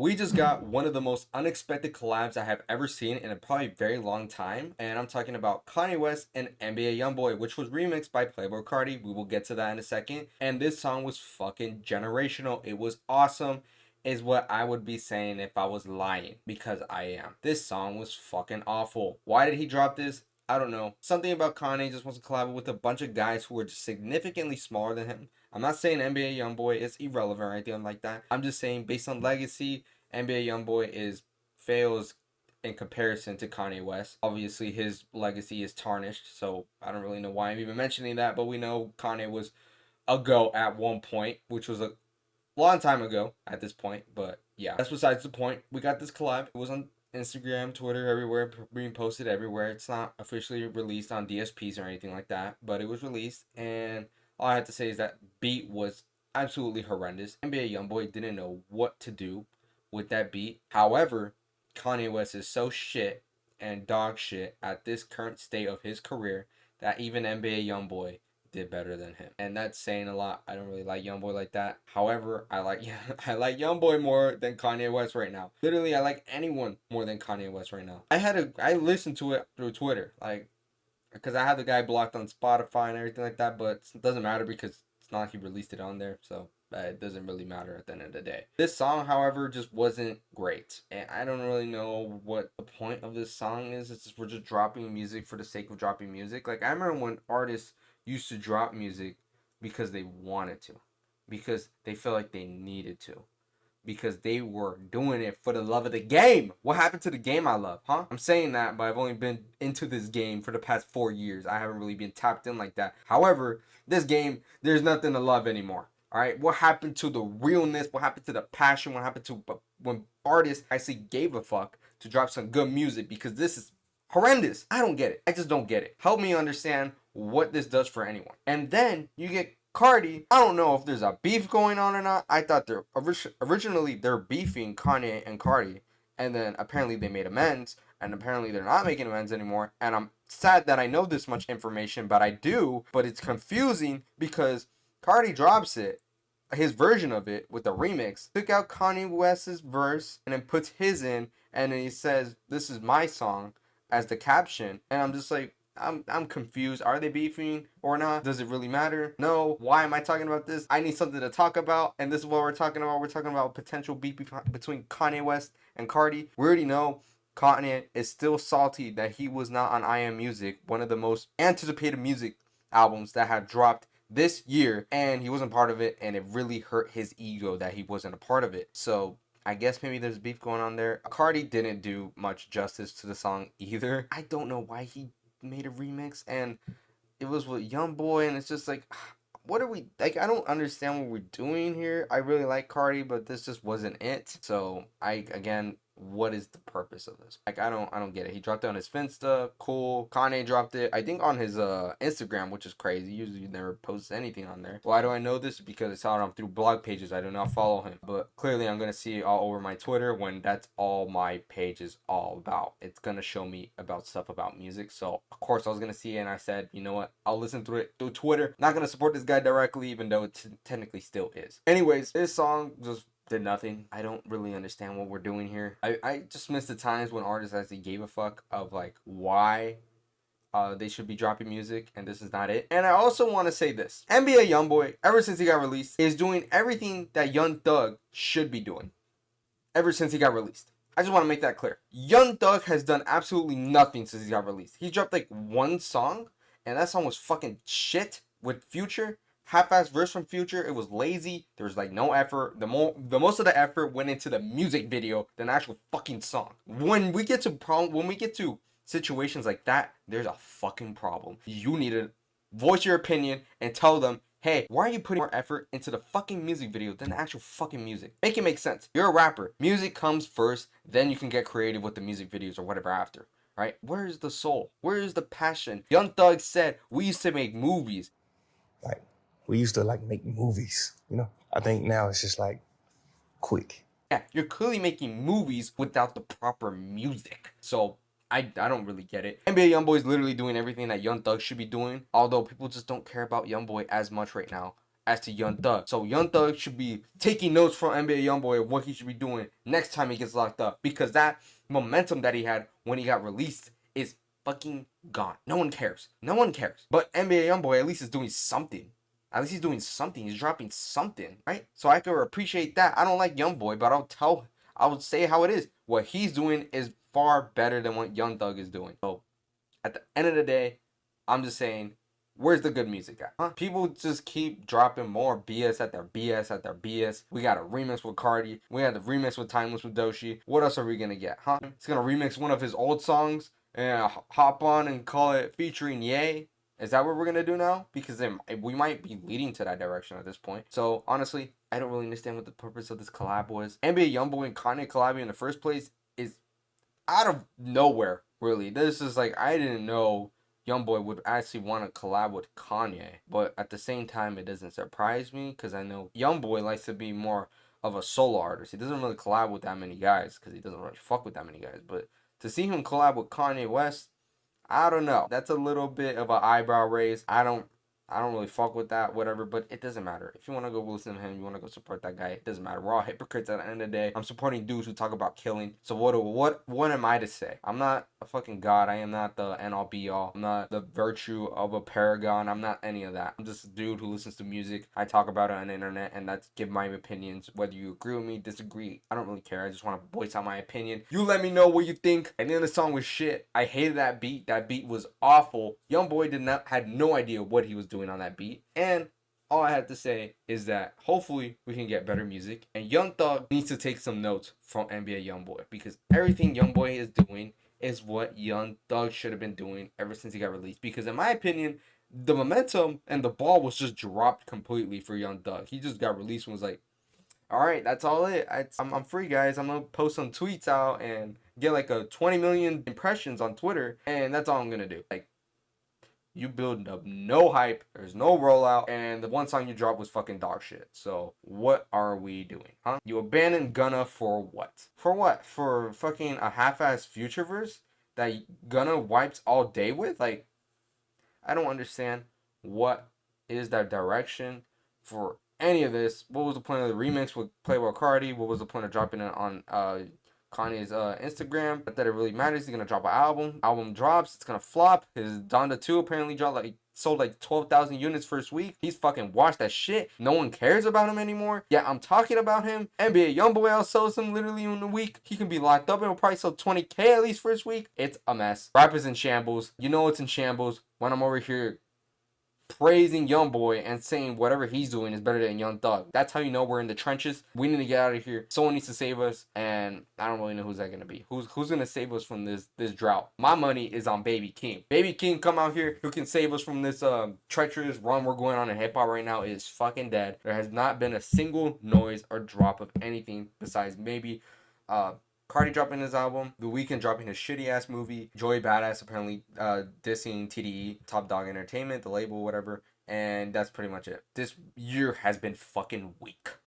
We just got one of the most unexpected collabs I have ever seen in a probably very long time, and I'm talking about Kanye West and NBA YoungBoy, which was remixed by Playboi Carti. We will get to that in a second. And this song was fucking generational. It was awesome, is what I would be saying if I was lying, because I am. This song was fucking awful. Why did he drop this? I don't know. Something about Kanye just wants to collab with a bunch of guys who are just significantly smaller than him. I'm not saying NBA YoungBoy is irrelevant or anything like that. I'm just saying based on legacy, NBA YoungBoy is fails in comparison to Kanye West. Obviously, his legacy is tarnished, so I don't really know why I'm even mentioning that. But we know Kanye was a go at one point, which was a long time ago at this point. But yeah, that's besides the point. We got this collab. It was on Instagram, Twitter, everywhere, being posted everywhere. It's not officially released on DSPs or anything like that, but it was released, and all I have to say is that beat was absolutely horrendous. NBA YoungBoy didn't know what to do with that beat. However, Kanye West is so shit and dog shit at this current state of his career that even NBA YoungBoy did better than him. And that's saying a lot. I don't really like YoungBoy like that. However, I like I like YoungBoy more than Kanye West right now. Literally, I like anyone more than Kanye West right now. I listened to it through Twitter, like, because I have the guy blocked on Spotify and everything like that, but it doesn't matter because it's not like he released it on there, so it doesn't really matter at the end of the day. This song, however, just wasn't great, and I don't really know what the point of this song is. It's just we're just dropping music for the sake of dropping music. Like, I remember when artists used to drop music because they wanted to, because they felt like they needed to, because they were doing it for the love of the game. What happened to the game I love, huh? I'm saying that, but I've only been into this game for the past 4 years. I haven't really been tapped in like that. However, this game, there's nothing to love anymore. All right, what happened to the realness? What happened to the passion? What happened to when artists actually gave a fuck to drop some good music? Because this is horrendous. I don't get it. I just don't get it. Help me understand what this does for anyone. And then you get Cardi. I don't know if there's a beef going on or not. I thought they're originally they're beefing Kanye and Cardi, and then apparently they made amends, and apparently they're not making amends anymore. And I'm sad that I know this much information, but I do. But it's confusing because Cardi drops it, his version of it with the remix, took out Kanye West's verse and then puts his in, and then he says, "This is my song," as the caption, and I'm just like, I'm confused. Are they beefing or not? Does it really matter? No. Why am I talking about this? I need something to talk about, and this is what we're talking about. We're talking about potential beef between Kanye West and Cardi. We already know Kanye is still salty that he was not on I Am Music, one of the most anticipated music albums that have dropped this year, and he wasn't part of it, and it really hurt his ego that he wasn't a part of it. So I guess maybe there's beef going on there. Cardi didn't do much justice to the song either. I don't know why he made a remix, and it was with Young Boy, and it's just like, what are we like? I don't understand what we're doing here. I really like Cardi, but this just wasn't it. So I again, what is the purpose of this? Like, I don't get it. He dropped it on his Finsta, cool. Kanye dropped it, I think, on his Instagram, which is crazy. Usually, you never posts anything on there. Why do I know this? Because I saw it on through blog pages. I do not follow him, but clearly, I'm gonna see it all over my Twitter when that's all my page is all about. It's gonna show me about stuff about music. So of course, I was gonna see it, and I said, you know what? I'll listen to it through Twitter. Not gonna support this guy directly, even though it technically still is. Anyways, this song just did nothing. I don't really understand what we're doing here. I just miss the times when artists actually gave a fuck of like why they should be dropping music, and this is not it. And I also want to say this. NBA YoungBoy, ever since he got released, is doing everything that Young Thug should be doing. Ever since he got released. I just want to make that clear. Young Thug has done absolutely nothing since he got released. He dropped like one song, and that song was fucking shit with Future. Half-ass verse from Future. It was lazy. There was like no effort. The most of the effort went into the music video than the actual fucking song. When we get to situations like that, there's a fucking problem. You need to voice your opinion and tell them, hey, why are you putting more effort into the fucking music video than the actual fucking music? Make it make sense. You're a rapper. Music comes first, then you can get creative with the music videos or whatever after. Right? Where is the soul? Where is the passion? Young Thug said we used to make movies. Like, we used to like make movies, you know? I think now it's just like quick. Yeah, you're clearly making movies without the proper music. So I don't really get it. NBA YoungBoy is literally doing everything that Young Thug should be doing, although people just don't care about YoungBoy as much right now as to Young Thug. So Young Thug should be taking notes from NBA YoungBoy of what he should be doing next time he gets locked up, because that momentum that he had when he got released is fucking gone. No one cares. No one cares. But NBA YoungBoy at least is doing something. At least he's doing something. He's dropping something, right? So I can appreciate that. I don't like YoungBoy, but I would say how it is. What he's doing is far better than what Young Thug is doing. So at the end of the day, I'm just saying, where's the good music at? Huh? People just keep dropping more BS at their BS at their BS. We got a remix with Cardi. We had the remix with Timeless with Doshi. What else are we gonna get? Huh? It's gonna remix one of his old songs and hop on and call it featuring Ye. Is that what we're gonna do now? Because we might be leading to that direction at this point. So honestly, I don't really understand what the purpose of this collab was. NBA YoungBoy and Kanye collabing in the first place is out of nowhere, really. This is like, I didn't know YoungBoy would actually want to collab with Kanye, but at the same time, it doesn't surprise me because I know YoungBoy likes to be more of a solo artist. He doesn't really collab with that many guys because he doesn't really fuck with that many guys. But to see him collab with Kanye West, I don't know. That's a little bit of an eyebrow raise. I don't really fuck with that, whatever, but it doesn't matter. If you want to go listen to him, you want to go support that guy, it doesn't matter. We're all hypocrites at the end of the day. I'm supporting dudes who talk about killing. So what am I to say? I'm not a fucking god. I am not the end all be all. I'm not the virtue of a paragon. I'm not any of that. I'm just a dude who listens to music. I talk about it on the internet, and that's give my opinions. Whether you agree with me, disagree, I don't really care. I just want to voice out my opinion. You let me know what you think. And then the song was shit. I hated that beat. That beat was awful. YoungBoy had no idea what he was doing on that beat. And all I have to say is that hopefully we can get better music. And Young Thug needs to take some notes from NBA YoungBoy, because everything YoungBoy is doing is what Young Thug should have been doing ever since he got released. Because in my opinion, the momentum and the ball was just dropped completely for Young Thug. He just got released and was like, all right, that's all it. I'm free, guys. I'm going to post some tweets out and get like a 20 million impressions on Twitter. And that's all I'm going to do. Like, you build up no hype, there's no rollout, and the one song you dropped was fucking dog shit. So what are we doing, huh? You abandoned Gunna for what? For what? For fucking a half-ass future verse that Gunna wipes all day with? Like, I don't understand what is that direction for any of this. What was the point of the remix with Playboy Cardi? What was the point of dropping it on Kanye's Instagram? Not that it really matters. He's gonna drop an album. Album drops, it's gonna flop. His Donda 2 apparently sold like 12,000 units first week. He's fucking washed that shit. No one cares about him anymore. Yeah, I'm talking about him. NBA YoungBoy outsells him literally in a week. He can be locked up and will probably sell 20K at least first week. It's a mess. Rap is in shambles. You know it's in shambles when I'm over here praising YoungBoy and saying whatever he's doing is better than Young Thug. That's how you know we're in the trenches. We need to get out of here. Someone needs to save us, and I don't really know who's that gonna be. Who's gonna save us from this drought? My money is on Baby King. Baby King, come out here. Who can save us from this treacherous run we're going on in hip hop right now? Is fucking dead. There has not been a single noise or drop of anything besides maybe Cardi dropping his album, The Weeknd dropping his shitty ass movie, Joey Badass apparently dissing TDE, Top Dog Entertainment, the label, whatever, and that's pretty much it. This year has been fucking weak.